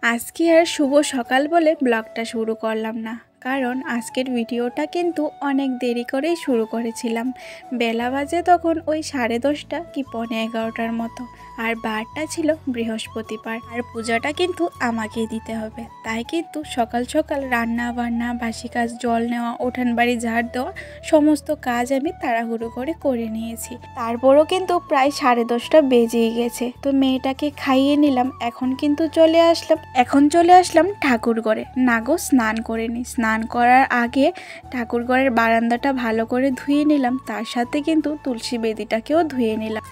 আজকে আর শুভ সকাল বলে ব্লগটা শুরু করলাম না, কারণ আজকের ভিডিওটা কিন্তু অনেক দেরি করেই শুরু করেছিলাম। বেলা বাজে তখন ওই 10:30 কি 11:15 মতো, আর বারটা ছিল বৃহস্পতিবার, আর পূজাটা কিন্তু আমাকেই দিতে হবে। তাই কিন্তু সকাল সকাল রান্না বান্না, বাসি কাজ, জল নেওয়া, উঠান বাড়ি ঝাড় দেওয়া, সমস্ত কাজ আমি তাড়াহুড়ো করে নিয়েছি। তারপরও কিন্তু প্রায় 10:30 বেজেই গেছে। তো মেয়েটাকে খাইয়ে নিলাম। এখন চলে আসলাম ঠাকুর ঘরে। না গো, স্নান করে নি। স্নান করার আগে ঠাকুর ঘরের বারান্দাটা ভালো করে ধুয়ে নিলাম, তার সাথে কিন্তু তুলসী বেদিটাকেও ধুয়ে নিলাম।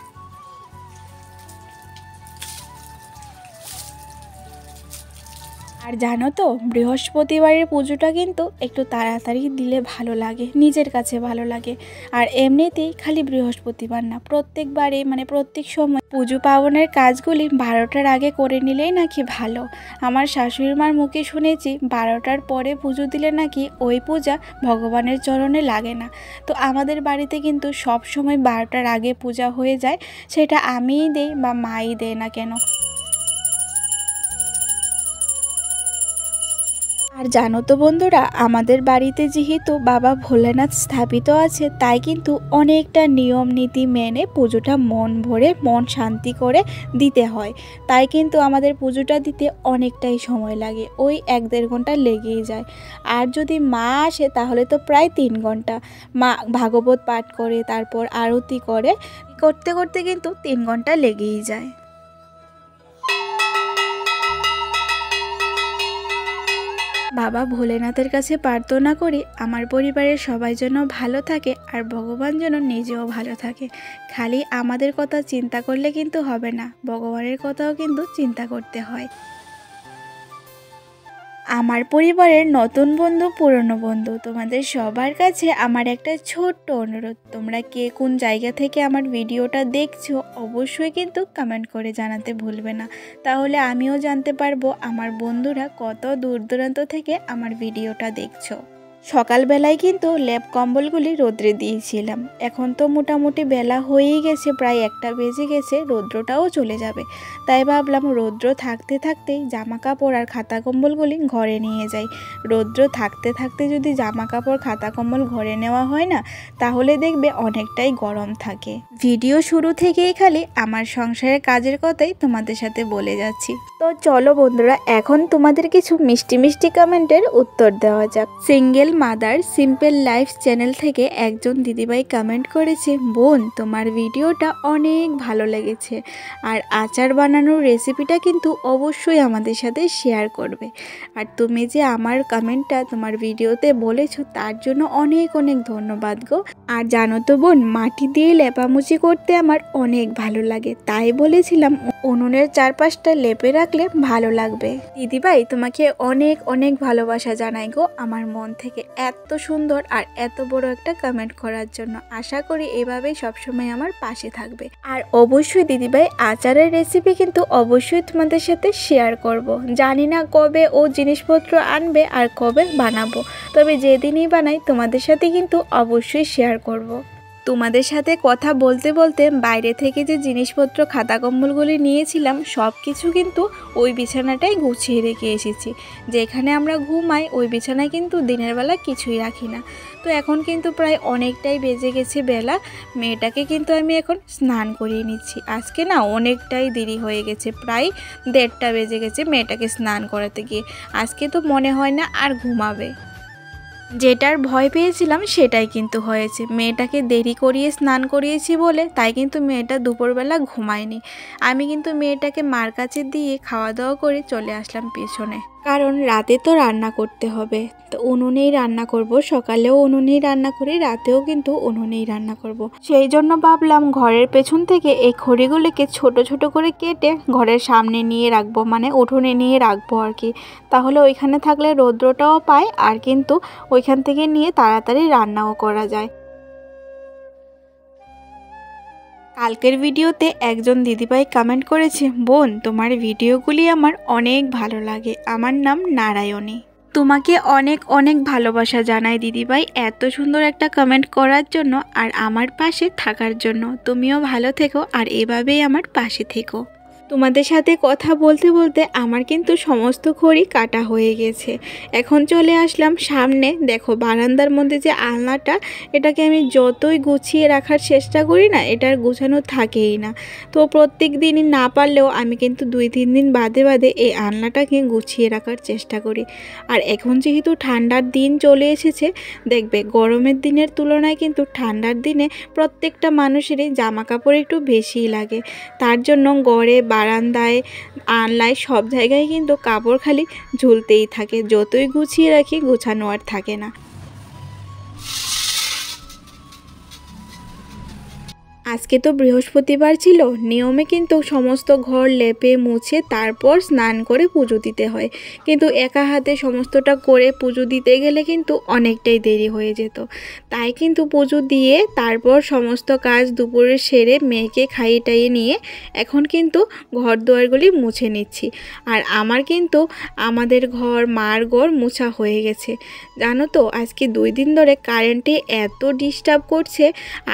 আর জানো তো, বৃহস্পতিবারের পুজোটা কিন্তু একটু তাড়াতাড়ি দিলে ভালো লাগে, নিজের কাছে ভালো লাগে। আর এমনিতেই খালি বৃহস্পতিবার না, প্রত্যেকবারে প্রত্যেক সময় পুজো পার্বণের কাজগুলি 12টার আগে করে নিলেই নাকি ভালো। আমার শাশুড়ি মার মুখে শুনেছি 12টার পরে পুজো দিলে নাকি ওই পূজা ভগবানের চরণে লাগে না। তো আমাদের বাড়িতে কিন্তু সব সময় 12টার আগে পূজা হয়ে যায়, সেটা আমিই দেই বা মাই দেয় না কেন। আর জানো তো বন্ধুরা, আমাদের বাড়িতে যেহেতু বাবা ভোলেনাথ স্থাপিত আছে, তাই কিন্তু অনেকটা নিয়ম নীতি মেনে পুজোটা মন ভরে, মন শান্তি করে দিতে হয়। তাই কিন্তু আমাদের পুজোটা দিতে অনেকটাই সময় লাগে, ওই 1-1.5 ঘন্টা লেগেই যায়। আর যদি মা আসে তাহলে তো প্রায় 3 ঘন্টা। মা ভাগবত পাঠ করে, তারপর আরতি করতে করতে কিন্তু 3 ঘন্টা লেগেই যায়। বাবা ভোলেনাথের কাছে প্রার্থনা করি আমার পরিবারের সবাই যেন ভালো থাকে, আর ভগবান যেন নিজেও ভালো থাকে। খালি আমাদের কথা চিন্তা করলে কিন্তু হবে না, ভগবানের কথাও কিন্তু চিন্তা করতে হয়। আমার পরিবারের নতুন বন্ধু, পুরনো বন্ধু, তোমাদের সবার কাছে আমার একটা ছোট্ট অনুরোধ, তোমরা কে কোন জায়গা থেকে আমার ভিডিওটা দেখছো অবশ্যই কিন্তু কমেন্ট করে জানাতে ভুলবে না। তাহলে আমিও জানতে পারবো আমার বন্ধুরা কত দূর দূরান্ত থেকে আমার ভিডিওটা দেখছো। সকালবেলায় কিন্তু লেপ কম্বলগুলি রোদ্রে দিয়েছিলাম। এখন তো মোটামুটি বেলা হয়েই গেছে, প্রায় 1টা বেজে গেছে, রৌদ্রটাও চলে যাবে। তাই ভাবলাম রৌদ্র থাকতে থাকতেই জামা কাপড় আর খাতা কম্বলগুলি ঘরে নিয়ে যাই। রৌদ্র থাকতে থাকতে যদি জামা কাপড় খাতা কম্বল ঘরে নেওয়া হয় না, তাহলে দেখবে অনেকটাই গরম থাকে। ভিডিও শুরু থেকেই খালি আমার সংসারের কাজের কথাই তোমাদের সাথে বলে যাচ্ছি। তো চলো বন্ধুরা, এখন তোমাদের কিছু মিষ্টি মিষ্টি কমেন্টের উত্তর দেওয়া যাক। Single mother simple life channel থেকে একজন দিদিভাই কমেন্ট করেছে, বোন তোমার ভিডিওটা অনেক ভালো লেগেছে, আর আচার বানানোর রেসিপিটা কিন্তু অবশ্যই আমাদের সাথে শেয়ার করবে। আর তুমি যে আমার কমেন্টটা তোমার ভিডিওতে বলেছো তার জন্য অনেক অনেক ধন্যবাদ গো। আর জানো তো বোন, মাটি দিয়ে লেপামুচি করতে আমার অনেক ভালো লাগে, তাই বলেছিলাম উনুনের চারপাশটা লেপে রাখলে ভালো লাগবে। দিদিভাই তোমাকে অনেক অনেক ভালোবাসা জানাই গো আমার মন থেকে, এত সুন্দর আর এত বড় একটা কমেন্ট করার জন্য। আশা করি এভাবেই সবসময় আমার পাশে থাকবে। আর অবশ্যই দিদিভাই আচারের রেসিপি কিন্তু অবশ্যই তোমাদের সাথে শেয়ার করব। জানি না কবে ও জিনিসপত্র আনবে আর কবে বানাবো, তবে যেদিনই বানাই তোমাদের সাথে কিন্তু অবশ্যই শেয়ার করব। তোমাদের সাথে কথা বলতে বলতে বাইরে থেকে যে জিনিসপত্র খাতা কম্বলগুলি নিয়েছিলাম সব কিছু কিন্তু ওই বিছানাটাই গুছিয়ে রেখে এসেছি। যেখানে আমরা ঘুমাই ওই বিছানায় কিন্তু দিনের বেলা কিছুই রাখি না। তো এখন কিন্তু প্রায় অনেকটাই বেজে গেছে বেলা, মেয়েটাকে কিন্তু আমি এখন স্নান করিয়ে নিচ্ছি। আজকে না অনেকটাই দেরি হয়ে গেছে, প্রায় 1:30টা বেজে গেছে মেয়েটাকে স্নান করাতে গিয়ে। আজকে তো মনে হয় না আর ঘুমাবে। যেটার ভয় পেয়েছিলাম সেটাই কিন্তু হয়েছে। মেয়েটাকে দেরি করিয়ে স্নান করিয়েছি বলে তাই কিন্তু মেয়েটা দুপুরবেলা ঘুমায়নি। আমি কিন্তু মেয়েটাকে মার কাছে দিয়ে খাওয়া দাওয়া করে চলে আসলাম পেছনে, কারণ রাতে তো রান্না করতে হবে। তো উনুনেই রান্না করব, সকালেও উনুনেই রান্না করি, রাতেও কিন্তু উনুনেই রান্না করব। সেই জন্য ভাবলাম ঘরের পেছন থেকে এই খড়িগুলিকে ছোট ছোট করে কেটে ঘরের সামনে নিয়ে রাখবো, উঠোনে নিয়ে রাখবো আর কি। তাহলে ওইখানে থাকলে রৌদ্রটাও পায়, আর কিন্তু ওইখান থেকে নিয়ে তাড়াতাড়ি রান্নাও করা যায়। কালকের ভিডিওতে একজন দিদিভাই কমেন্ট করেছে, বোন তোমার ভিডিওগুলি আমার অনেক ভালো লাগে, আমার নাম নারায়ণী। তোমাকে অনেক অনেক ভালোবাসা জানাই দিদিভাই, এত সুন্দর একটা কমেন্ট করার জন্য আর আমার পাশে থাকার জন্য। তুমিও ভালো থেকো আর এভাবেই আমার পাশে থেকো। তোমাদের সাথে কথা বলতে বলতে আমার কিন্তু সমস্ত খড়ি কাটা হয়ে গেছে। এখন চলে আসলাম সামনে। দেখো বারান্দার মধ্যে যে আলনাটা, এটাকে আমি যতই গুছিয়ে রাখার চেষ্টা করি না, এটার গুছানো থাকেই না। তো প্রত্যেক দিনই না পারলেও আমি কিন্তু 2-3 দিন বাদে বাদে এই আলনাটাকে গুছিয়ে রাখার চেষ্টা করি। আর এখন যেহেতু ঠান্ডার দিন চলে এসেছে, দেখবে গরমের দিনের তুলনায় কিন্তু ঠান্ডার দিনে প্রত্যেকটা মানুষেরই জামা কাপড় একটু বেশিই লাগে। তার জন্য গড়ে, বারান্দায়, আনলায় সব জায়গায় কিন্তু কাপড় খালি ঝুলতেই থাকে। যতই গুছিয়ে রাখি, গোছানো আর থাকে না। আজকে তো বৃহস্পতিবার ছিল, নিয়মে কিন্তু সমস্ত ঘর লেপে মুছে তারপর স্নান করে পুজো দিতে হয়। কিন্তু একা হাতে সমস্তটা করে পুজো দিতে গেলে কিন্তু অনেকটাই দেরি হয়ে যেত। তাই কিন্তু পুজো দিয়ে তারপর সমস্ত কাজ দুপুরে সেরে মেয়েকে খাইয়ে টাইয়ে নিয়ে এখন কিন্তু ঘর দুয়ারগুলি মুছে নিচ্ছি। আর আমার কিন্তু আমাদের ঘর, মার ঘর মোছা হয়ে গেছে। জানো তো আজকে 2 দিন ধরে কারেন্টে এত ডিস্টার্ব করছে।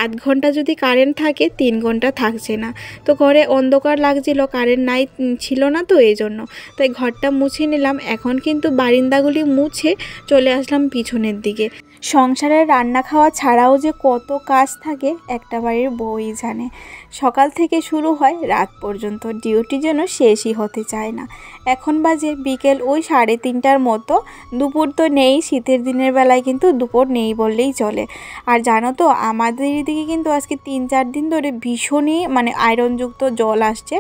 আধ ঘন্টা যদি কারেন্ট থাকে, 3 ঘন্টা থাকছে না। তো ঘরে অন্ধকার লাগছিল, কারেন্ট নাই ছিল না, তো এই জন্য তাই ঘরটা মুছে নিলাম। এখন কিন্তু বারান্দাগুলি মুছে চলে আসলাম পিছনের দিকে। সংসারের রান্না খাওয়া ছাড়াও যে কত কাজ থাকে একটা বাড়ির বউই জানে। সকাল থেকে শুরু হয় রাত পর্যন্ত, ডিউটি যেন শেষই হতে চায় না। এখন বাজে বিকেল ওই 3:30টার মতো। দুপুর তো নেই, শীতের দিনের বেলায় কিন্তু দুপুর নেই বললেই চলে। আর জানো তো আমাদের এদিকে কিন্তু আজকে 3-4 দিন ধরে ভীষণই আয়রনযুক্ত জল আসছে।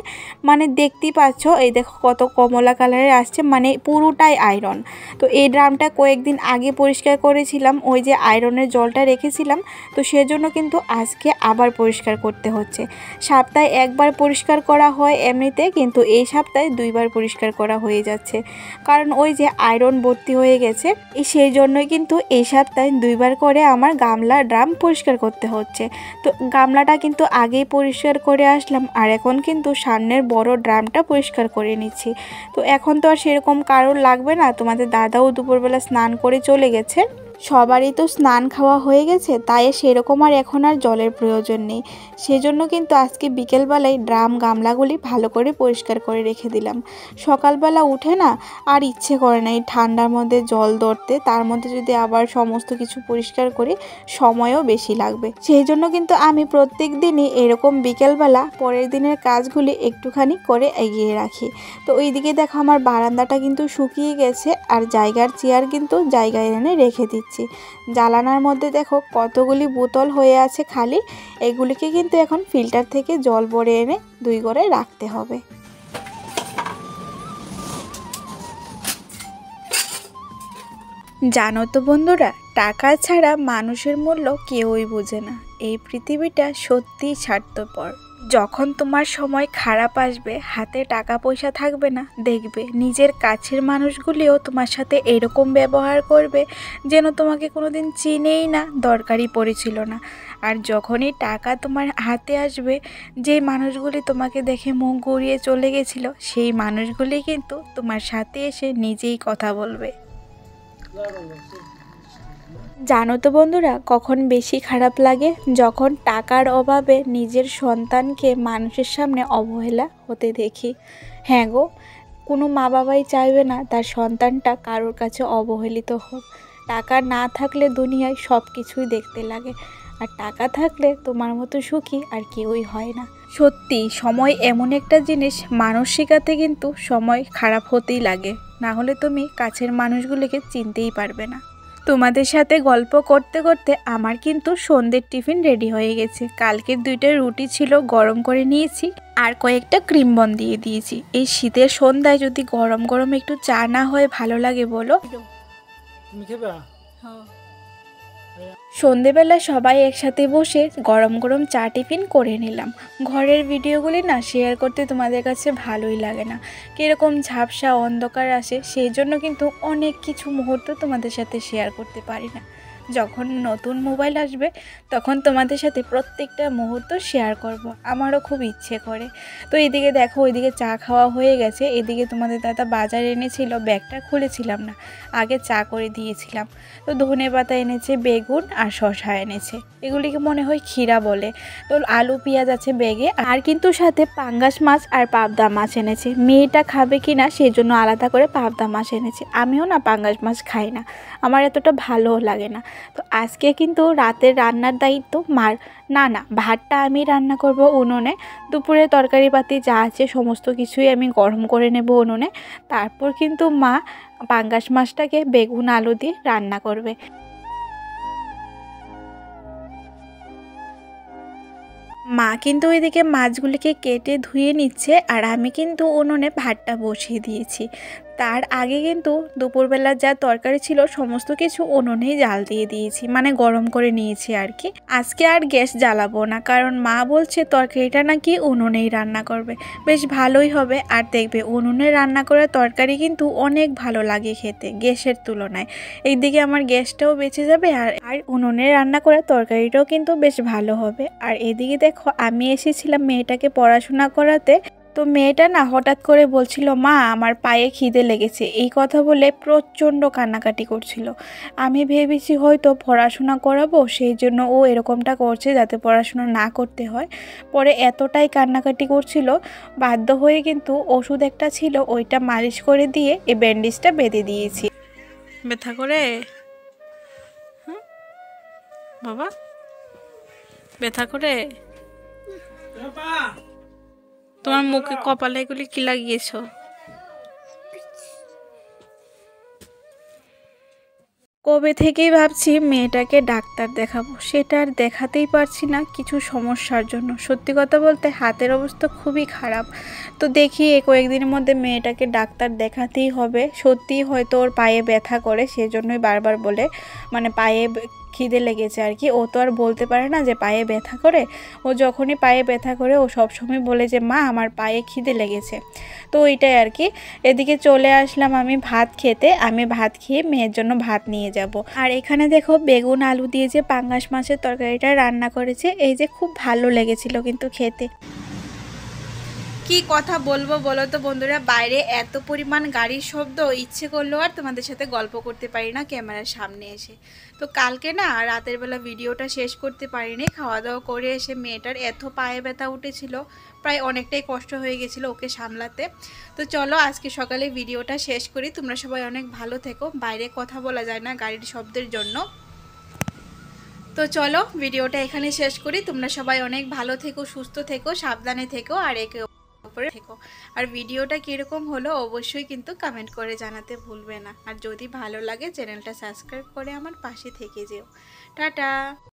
দেখতেই পাচ্ছ, এই দেখো কত কমলা কালারের আসছে, পুরোটাই আয়রন। তো এই ড্রামটা কয়েকদিন আগে পরিষ্কার করেছিলাম, ওই যে আয়রনের জলটা রেখেছিলাম, তো সেজন্য কিন্তু আজকে আবার পরিষ্কার করতে হচ্ছে। সপ্তাহে 1 বার পরিষ্কার করা হয় এমনিতে, কিন্তু এই সপ্তাহে 2 বার পরিষ্কার করা হয়ে যাচ্ছে, কারণ ওই যে আয়রন ভর্তি হয়ে গেছে। সেই জন্যই কিন্তু এই সপ্তাহে 2 বার করে আমার গামলা, ড্রাম পরিষ্কার করতে হচ্ছে। তো গামলাটা কিন্তু আগেই পরিষ্কার করে আসলাম, আর এখন কিন্তু সামনের বড় ড্রামটা পরিষ্কার করে নিচ্ছি। তো এখন তো আর সেরকম কারোর লাগবে না, তোমাদের দাদাও দুপুরবেলা স্নান করে চলে গেছে। সবারই তো স্নান খাওয়া হয়ে গেছে, তাই সেরকম আর এখন আর জলের প্রয়োজন নেই। সেজন্য কিন্তু আজকে বিকেলবেলায় ড্রাম, গামলাগুলি ভালো করে পরিষ্কার করে রেখে দিলাম। সকালবেলা উঠে না আর ইচ্ছে করে না এই ঠান্ডার মধ্যে জল ধরতে, তার মধ্যে যদি আবার সমস্ত কিছু পরিষ্কার করি সময়ও বেশি লাগবে। সেই জন্য কিন্তু আমি প্রত্যেক দিনই এরকম বিকেলবেলা পরের দিনের কাজগুলি একটুখানি করে এগিয়ে রাখি। তো ওইদিকে দেখো আমার বারান্দাটা কিন্তু শুকিয়ে গেছে, আর জায়গার চেয়ার কিন্তু জায়গায় এনে রেখে দিচ্ছি। জালানার মধ্যে দেখো কতগুলি বোতল হয়ে আছে খালি, এগুলিকে কিন্তু এখন ফিল্টার থেকে জল ভরে এনে 2 ঘরে রাখতে হবে। জানো তো বন্ধুরা, টাকা ছাড়া মানুষের মূল্য কেউই বোঝে না। এই পৃথিবীটা সত্যিই স্বার্থপর। যখন তোমার সময় খারাপ আসবে, হাতে টাকা পয়সা থাকবে না, দেখবে নিজের কাছের মানুষগুলিও তোমার সাথে এরকম ব্যবহার করবে যেন তোমাকে কোনোদিন চিনেই না, দরকারই পড়েছিল না। আর যখনই টাকা তোমার হাতে আসবে, যে মানুষগুলি তোমাকে দেখে মুখ ঘুরিয়ে চলে গেছিল, সেই মানুষগুলি কিন্তু তোমার সাথে এসে নিজেই কথা বলবে। জানো তো বন্ধুরা, কখন বেশি খারাপ লাগে? যখন টাকার অভাবে নিজের সন্তানকে মানুষের সামনে অবহেলা হতে দেখি। হ্যাঁ গো, কোনো মা বাবাই চাইবে না তার সন্তানটা কারোর কাছে অবহেলিত হোক। টাকা না থাকলে দুনিয়ায় সব কিছুই দেখতে লাগে, আর টাকা থাকলে তোমার মতো সুখী আর কেউই হয় না। সত্যি সময় এমন একটা জিনিস, মানুষ শেখাতে কিন্তু সময় খারাপ হতেই লাগে, না হলে তুমি কাছের মানুষগুলিকে চিনতেই পারবে না। তোমাদের সাথে গল্প করতে করতে আমার কিন্তু সন্ধ্যের টিফিন রেডি হয়ে গেছে। কালকের 2টা রুটি ছিল, গরম করে নিয়েছি, আর কয়েকটা ক্রিম বন দিয়ে দিয়েছি। এই শীতের সন্ধ্যায় যদি গরম গরম একটু চা না হয় ভালো লাগে বলো? সন্ধেবেলা সবাই একসাথে বসে গরম গরম চা টিফিন করে নিলাম। ঘরের ভিডিওগুলি না শেয়ার করতে তোমাদের কাছে ভালোই লাগে না, কীরকম ঝাপসা অন্ধকার আসে, সেই জন্য কিন্তু অনেক কিছু মুহূর্ত তোমাদের সাথে শেয়ার করতে পারি না। যখন নতুন মোবাইল আসবে তখন তোমাদের সাথে প্রত্যেকটা মুহূর্ত শেয়ার করব। আমারও খুব ইচ্ছে করে। তো এদিকে দেখো ওইদিকে চা খাওয়া হয়ে গেছে, এদিকে তোমাদের দাদা বাজার এনেছিল, ব্যাগটা খুলেছিলাম না, আগে চা করে দিয়েছিলাম। তো ধনেপাতা এনেছে, বেগুন আর শসা এনেছে, এগুলিকে মনে হয় ক্ষীরা বলে। তো আলু পেঁয়াজ আছে ব্যাগে, আর কিন্তু সাথে পাঙ্গাস মাছ আর পাবদা মাছ এনেছে। মেয়েটা খাবে কি না সেই জন্য আলাদা করে পাবদা মাছ এনেছে। আমিও না পাঙ্গাস মাছ খাই না, আমার এতটা ভালোও লাগে না। তো আজকে কিন্তু রাতের রান্নার দায়িত্ব মার। না ভাতটা আমি রান্না করব উনুনে, দুপুরে তরকারি পাতি যা আছে সমস্ত কিছুই আমি গরম করে নেব উনুনে। তারপর কিন্তু মা পাঙ্গাস মাছটাকে বেগুন আলু দিয়ে রান্না করবে। মা কিন্তু এদিকে মাছগুলিকে কেটে ধুয়ে নিচ্ছে, আর আমি কিন্তু উনুনে ভাতটা বসিয়ে দিয়েছি। তার আগে কিন্তু দুপুরবেলা যা তরকারি ছিল সমস্ত কিছু উনুনেই জাল দিয়ে দিয়েছি, মানে গরম করে নিয়েছি আর কি। আজকে আর গ্যাস জ্বালাবো না, কারণ মা বলছে তরকারিটা নাকি উনুনেই রান্না করবে, বেশ ভালোই হবে। আর দেখবে উনুনে রান্না করা তরকারি কিন্তু অনেক ভালো লাগে খেতে গ্যাসের তুলনায়। এইদিকে আমার গ্যাসটাও বেঁচে যাবে, আর উনুনে রান্না করা তরকারিটাও কিন্তু বেশ ভালো হবে। আর এদিকে দেখো আমি এসেছিলাম মেয়েটাকে পড়াশোনা করাতে। তো মেয়েটা না হঠাৎ করে বলছিল, মা আমার পায়ে খিদে লেগেছে, এই কথা বলে প্রচণ্ড কান্নাকাটি করছিল। আমি ভেবেছি হয়তো পড়াশোনা করাবো, সেই জন্য ও এরকমটা করছে যাতে পড়াশোনা না করতে হয়। পরে এতটাই কান্নাকাটি করছিল, বাধ্য হয়ে কিন্তু ওষুধ একটা ছিল ওইটা মালিশ করে দিয়ে এই ব্যান্ডেজটা বেঁধে দিয়েছি। ব্যথা করে বাবা, ব্যথা করে? তোমার মুখে কপালে এগুলি কি লাগিয়েছো? কবে থেকেই ভাবছি মেয়েটাকে ডাক্তার দেখাবো, সেটা আর দেখাতেই পারছি না কিছু সমস্যার জন্য। সত্যি কথা বলতে হাতের অবস্থা খুবই খারাপ। তো দেখি এই কয়েকদিনের মধ্যে মেয়েটাকে ডাক্তার দেখাতেই হবে। সত্যিই হয়তো ওর পায়ে ব্যথা করে, সেজন্যই বারবার বলে, মানে পায়ে খিদে লেগেছে আর কি। ও তো আর বলতে পারে না যে পায়ে ব্যথা করে। ও যখনই পায়ে ব্যথা করে ও সবসময় বলে যে মা আমার পায়ে খিদে লেগেছে। তো ওইটাই আর কি। এদিকে চলে আসলাম আমি ভাত খেতে, আমি ভাত খেয়ে মেয়ের জন্য ভাত নিয়ে যাব। আর এখানে দেখো বেগুন আলু দিয়ে যে পাঙ্গাস মাছের তরকারিটা রান্না করেছে, এই যে খুব ভালো লেগেছিল কিন্তু খেতে। কি কথা বলবো বলো তো বন্ধুরা, বাইরে এত পরিমাণ গাড়ির শব্দ, ইচ্ছে করলেও আর তোমাদের সাথে গল্প করতে পারি না ক্যামেরার সামনে এসে। তো কালকে না রাতের বেলা ভিডিওটা শেষ করতে পারিনি, খাওয়া দাওয়া করে এসে মেয়েটার এত পায়ে ব্যথা উঠেছিল, প্রায় অনেকটাই কষ্ট হয়ে গেছিলো ওকে সামলাতে। তো চলো আজকে সকালে ভিডিওটা শেষ করি। তোমরা সবাই অনেক ভালো থেকো, বাইরে কথা বলা যায় না গাড়ির শব্দের জন্য। তো চলো ভিডিওটা এখানে শেষ করি। তোমরা সবাই অনেক ভালো থেকো, সুস্থ থেকো, সাবধানে থেকো, আর একে অপরে থেকো। আর ভিডিওটা কীরকম হলো অবশ্যই কিন্তু কমেন্ট করে জানাতে ভুলবে না। আর যদি ভালো লাগে চ্যানেলটা সাবস্ক্রাইব করে আমার পাশে থেকে যেও। টাটা।